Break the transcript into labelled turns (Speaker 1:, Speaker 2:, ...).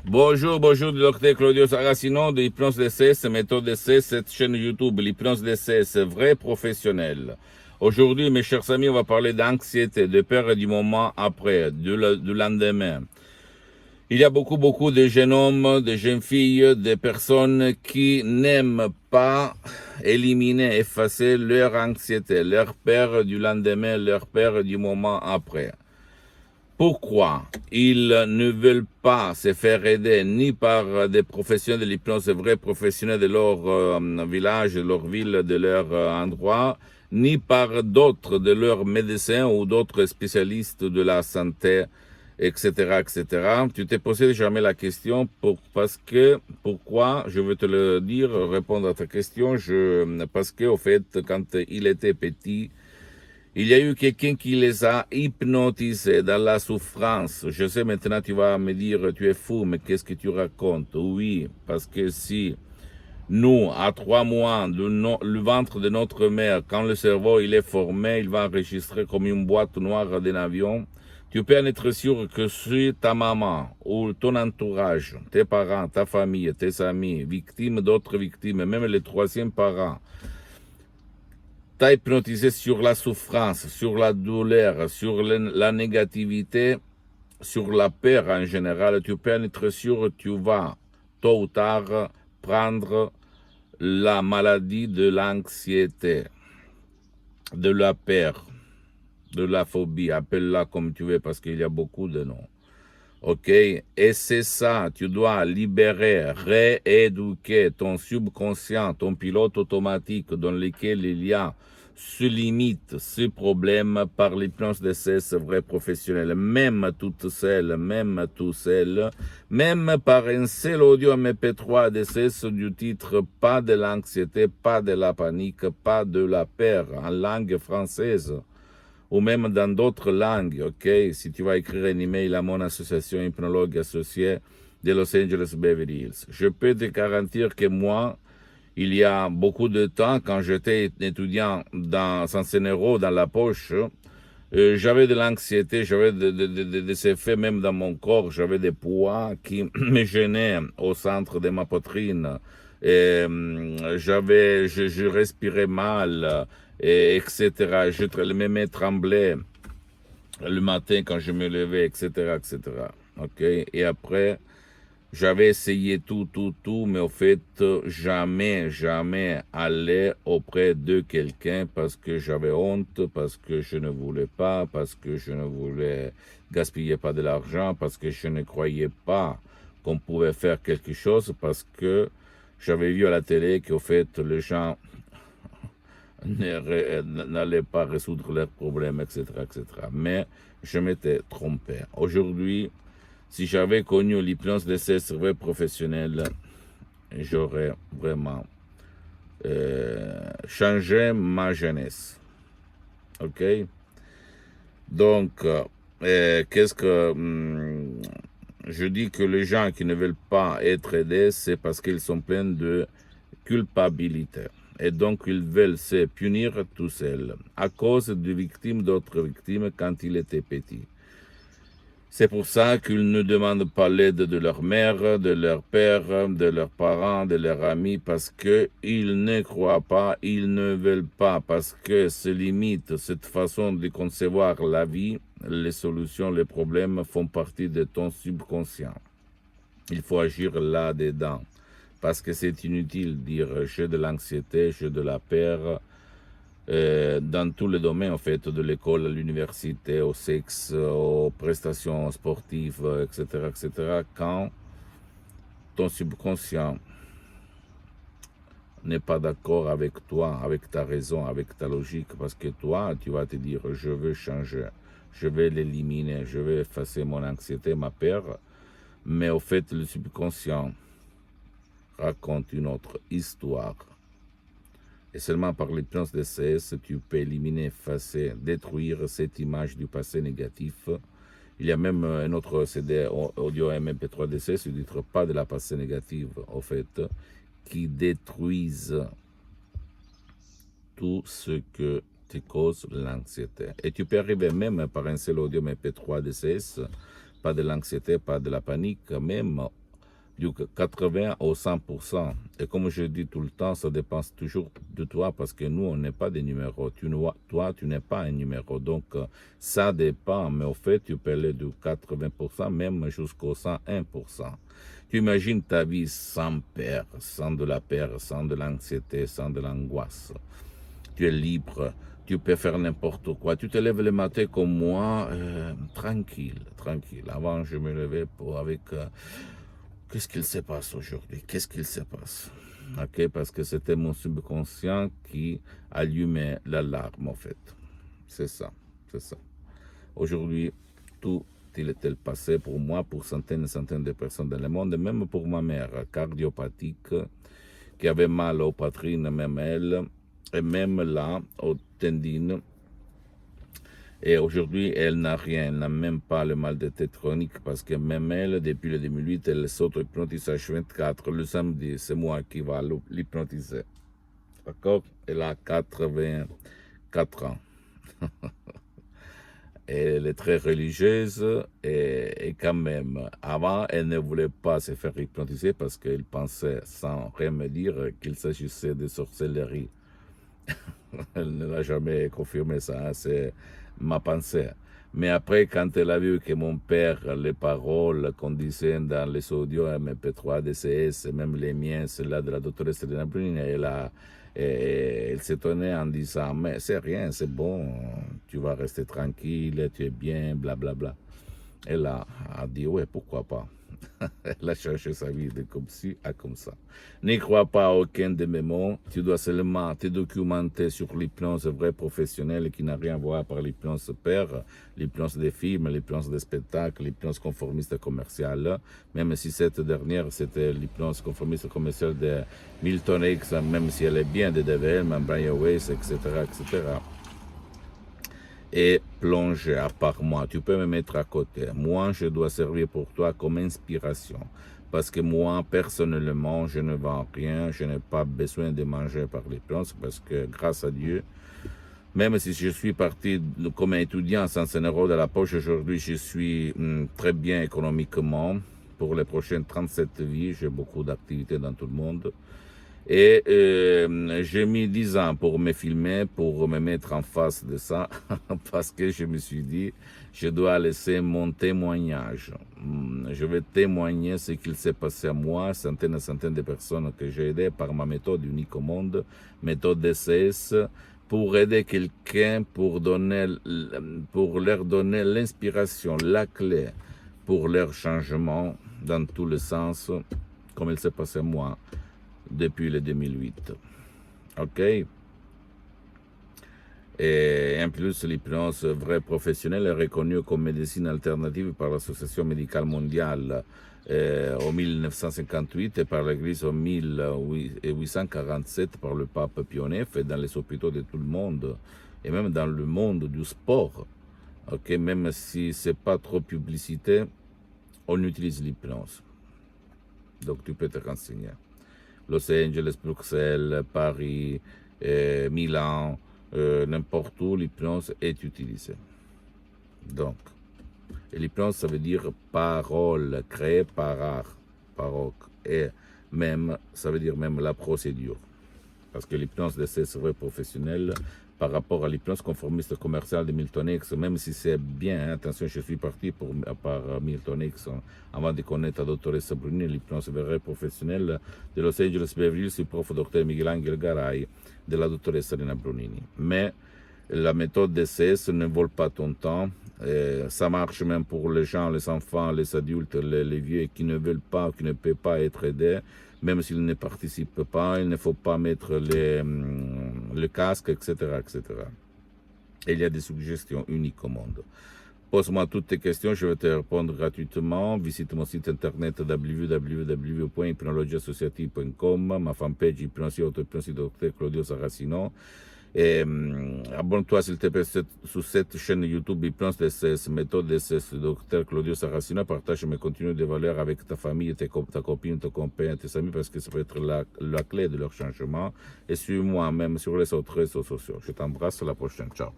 Speaker 1: Bonjour, bonjour, docteur Claudio Saracino de l'hypnose DCS, méthode DCS, cette chaîne YouTube, l'hypnose DCS, vrai professionnel. Aujourd'hui, mes chers amis, on va parler d'anxiété, de peur du moment après, du lendemain. Il y a beaucoup de jeunes hommes, de jeunes filles, de personnes qui n'aiment pas éliminer, effacer leur anxiété, leur peur du lendemain, leur peur du moment après. Pourquoi ils ne veulent pas se faire aider ni par des professionnels de l'hypnose, de vrais professionnels de leur village, de leur ville, de leur endroit, ni par d'autres de leurs médecins ou d'autres spécialistes de la santé, etc., etc. Tu t'es posé jamais la question pourquoi, je veux te le dire, répondre à ta question, parce que, au fait, quand il était petit, il y a eu quelqu'un qui les a hypnotisés dans la souffrance. Je sais maintenant, tu vas me dire, tu es fou, mais qu'est-ce que tu racontes? Oui, parce que si nous, à 3 mois, le ventre de notre mère, quand le cerveau il est formé, il va enregistrer comme une boîte noire d'un avion. Tu peux en être sûr que si ta maman ou ton entourage, tes parents, ta famille, tes amis, victimes d'autres victimes, même les troisièmes parents, t'as hypnotisé sur la souffrance, sur la douleur, sur la négativité, sur la peur en général, tu peux en être sûr, tu vas tôt ou tard prendre la maladie de l'anxiété, de la peur, de la phobie, appelle-la comme tu veux parce qu'il y a beaucoup de noms. Ok? Et c'est ça, tu dois libérer, rééduquer ton subconscient, ton pilote automatique dans lequel il y a ce limite, ce problème par l'hypnose de ces vrais professionnels, même toute seule, même tout seul, même par un seul audio MP3 de ces du titre pas de l'anxiété, pas de la panique, pas de la peur en langue française ou même dans d'autres langues, ok? Si tu vas écrire un email à mon association hypnologue associée de Los Angeles Beverly Hills. Je peux te garantir que moi, il y a beaucoup de temps, quand j'étais étudiant sans CNRO dans la poche, j'avais de l'anxiété, j'avais des effets même dans mon corps, j'avais des poids qui me gênaient au centre de ma poitrine. Et, je respirais mal, etc. Mes mains tremblaient le matin quand je me levais, etc., etc. Ok? Et après, j'avais essayé tout, mais au fait, jamais aller auprès de quelqu'un parce que j'avais honte, parce que je ne voulais pas, parce que je ne voulais gaspiller pas de l'argent, parce que je ne croyais pas qu'on pouvait faire quelque chose, parce que j'avais vu à la télé qu'au fait, les gens n'allaient pas résoudre leurs problèmes, etc., etc. Mais je m'étais trompé. Aujourd'hui, si j'avais connu l'hypnose de ces cerveaux professionnels, j'aurais vraiment changé ma jeunesse. Ok? Donc, qu'est-ce que je dis que les gens qui ne veulent pas être aidés, c'est parce qu'ils sont pleins de culpabilité. Et donc, ils veulent se punir tout seuls à cause de victimes d'autres victimes quand ils étaient petits. C'est pour ça qu'ils ne demandent pas l'aide de leur mère, de leur père, de leurs parents, de leurs amis, parce qu'ils ne croient pas, ils ne veulent pas, parce que se limite cette façon de concevoir la vie, les solutions, les problèmes font partie de ton subconscient. Il faut agir là-dedans, parce que c'est inutile de dire j'ai de l'anxiété, j'ai de la peur, dans tous les domaines, en fait, de l'école à l'université, au sexe, aux prestations sportives, etc., etc., quand ton subconscient n'est pas d'accord avec toi, avec ta raison, avec ta logique, parce que toi, tu vas te dire, je veux changer, je vais l'éliminer, je vais effacer mon anxiété, ma peur, mais au fait, le subconscient raconte une autre histoire. Et seulement par l'hypnose DCS, tu peux éliminer, effacer, détruire cette image du passé négatif. Il y a même un autre CD audio MP3 DCS, du titre pas de la passé négative, au fait, qui détruisent tout ce que te cause l'anxiété. Et tu peux arriver même par un seul audio MP3 DCS, pas de l'anxiété, pas de la panique, même du 80 au 100%. Et comme je dis tout le temps, ça dépend toujours de toi parce que nous, on n'est pas des numéros. Toi, tu n'es pas un numéro. Donc, ça dépend. Mais au fait, tu peux aller du 80%, même jusqu'au 101%. Tu imagines ta vie sans peur, sans de la peur, sans de l'anxiété, sans de l'angoisse. Tu es libre. Tu peux faire n'importe quoi. Tu te lèves le matin comme moi, tranquille, tranquille. Avant, je me levais avec... qu'est-ce qu'il se passe aujourd'hui? Qu'est-ce qu'il se passe? Ok, parce que c'était mon subconscient qui allumait l'alarme, en fait. C'est ça, c'est ça. Aujourd'hui, tout il est passé pour moi, pour centaines et centaines de personnes dans le monde, et même pour ma mère, cardiopathique, qui avait mal aux poitrines, même elle, et même là, aux tendines. Et aujourd'hui, elle n'a rien, elle n'a même pas le mal de tête chronique parce que même elle, depuis le 2008, elle s'auto-hypnotise 24 le samedi. C'est moi qui va l'hypnotiser. D'accord? Elle a 84 ans. Elle est très religieuse et quand même, avant, elle ne voulait pas se faire hypnotiser parce qu'elle pensait, sans rien me dire, qu'il s'agissait de sorcellerie. Elle ne l'a jamais confirmé ça, hein, c'est ma pensée. Mais après, quand elle a vu que mon père, les paroles qu'on disait dans les audios MP3, DCS, même les miens, celles-là de la doctoresse Selena Bruni, elle s'étonnait en disant, mais c'est rien, c'est bon, tu vas rester tranquille, tu es bien, blablabla. Elle a dit, ouais, pourquoi pas. Elle a cherché sa vie de comme ci à comme ça. Ne crois pas à aucun de mes mots. Tu dois seulement te documenter sur l'hypnose vraie professionnelle qui n'a rien à voir par l'hypnose père, l'hypnose des films, l'hypnose des spectacles, l'hypnose conformiste commerciale. Même si cette dernière, c'était l'hypnose conformiste commerciale de Milton X, même si elle est bien de Dave Hellman, Brian Weiss, etc., etc. Et plonger à part moi. Tu peux me mettre à côté. Moi, je dois servir pour toi comme inspiration. Parce que moi, personnellement, je ne vends rien. Je n'ai pas besoin de manger par les plantes parce que grâce à Dieu, même si je suis parti comme étudiant sans 100 € de la poche, aujourd'hui, je suis très bien économiquement. Pour les prochaines 37 vies, j'ai beaucoup d'activités dans tout le monde. Et j'ai mis 10 ans pour me filmer, pour me mettre en face de ça, parce que je me suis dit, je dois laisser mon témoignage. Je vais témoigner ce qu'il s'est passé à moi, centaines et centaines de personnes que j'ai aidées par ma méthode unique au monde, méthode DCS, pour aider quelqu'un, pour leur donner l'inspiration, la clé pour leur changement dans tous les sens, comme il s'est passé à moi depuis le 2008. OK? Et en plus, l'hypnose vraie professionnelle est reconnue comme médecine alternative par l'Association médicale mondiale en 1958 et par l'Église en 1847 par le pape Pie IX et dans les hôpitaux de tout le monde et même dans le monde du sport. OK? Même si c'est pas trop publicité, on utilise l'hypnose. Donc tu peux te renseigner. Los Angeles, Bruxelles, Paris, Milan, n'importe où, l'hypnose est utilisée. Donc, l'hypnose, ça veut dire parole, créée par art, paroque, et même, ça veut dire même la procédure. Parce que l'hypnose de ces vrais professionnels, par rapport à l'hypnose conformiste commerciale de Milton X, même si c'est bien, hein, attention, je suis parti par Milton X, avant de connaître la doctoresse Bruni, l'hypnose vraie professionnelle de Los Angeles Beverly Hills, du prof Dr Miguel Angel Garay, de la doctoresse Serena Brunini. Mais la méthode DCS ne vole pas ton temps. Ça marche même pour les gens, les enfants, les adultes, les vieux qui ne veulent pas, qui ne peuvent pas être aidés, même s'ils ne participent pas, il ne faut pas mettre le casque, etc., etc. Et il y a des suggestions uniques au monde. Pose-moi toutes tes questions, je vais te répondre gratuitement. Visite mon site internet www.hypnologieassociative.com, ma fanpage Hypnosie Auto-Hypnosie Dr Claudio Saracino. Et abonne-toi s'il te plaît sur cette chaîne YouTube Hypnose DCS, méthode DCS, Dr Claudio Saracino. Partage mes contenus de valeur avec ta famille, ta copine, ton compagnon, tes amis, parce que ça peut être la clé de leur changement. Et suis-moi même sur les autres réseaux sociaux. Je t'embrasse, à la prochaine. Ciao.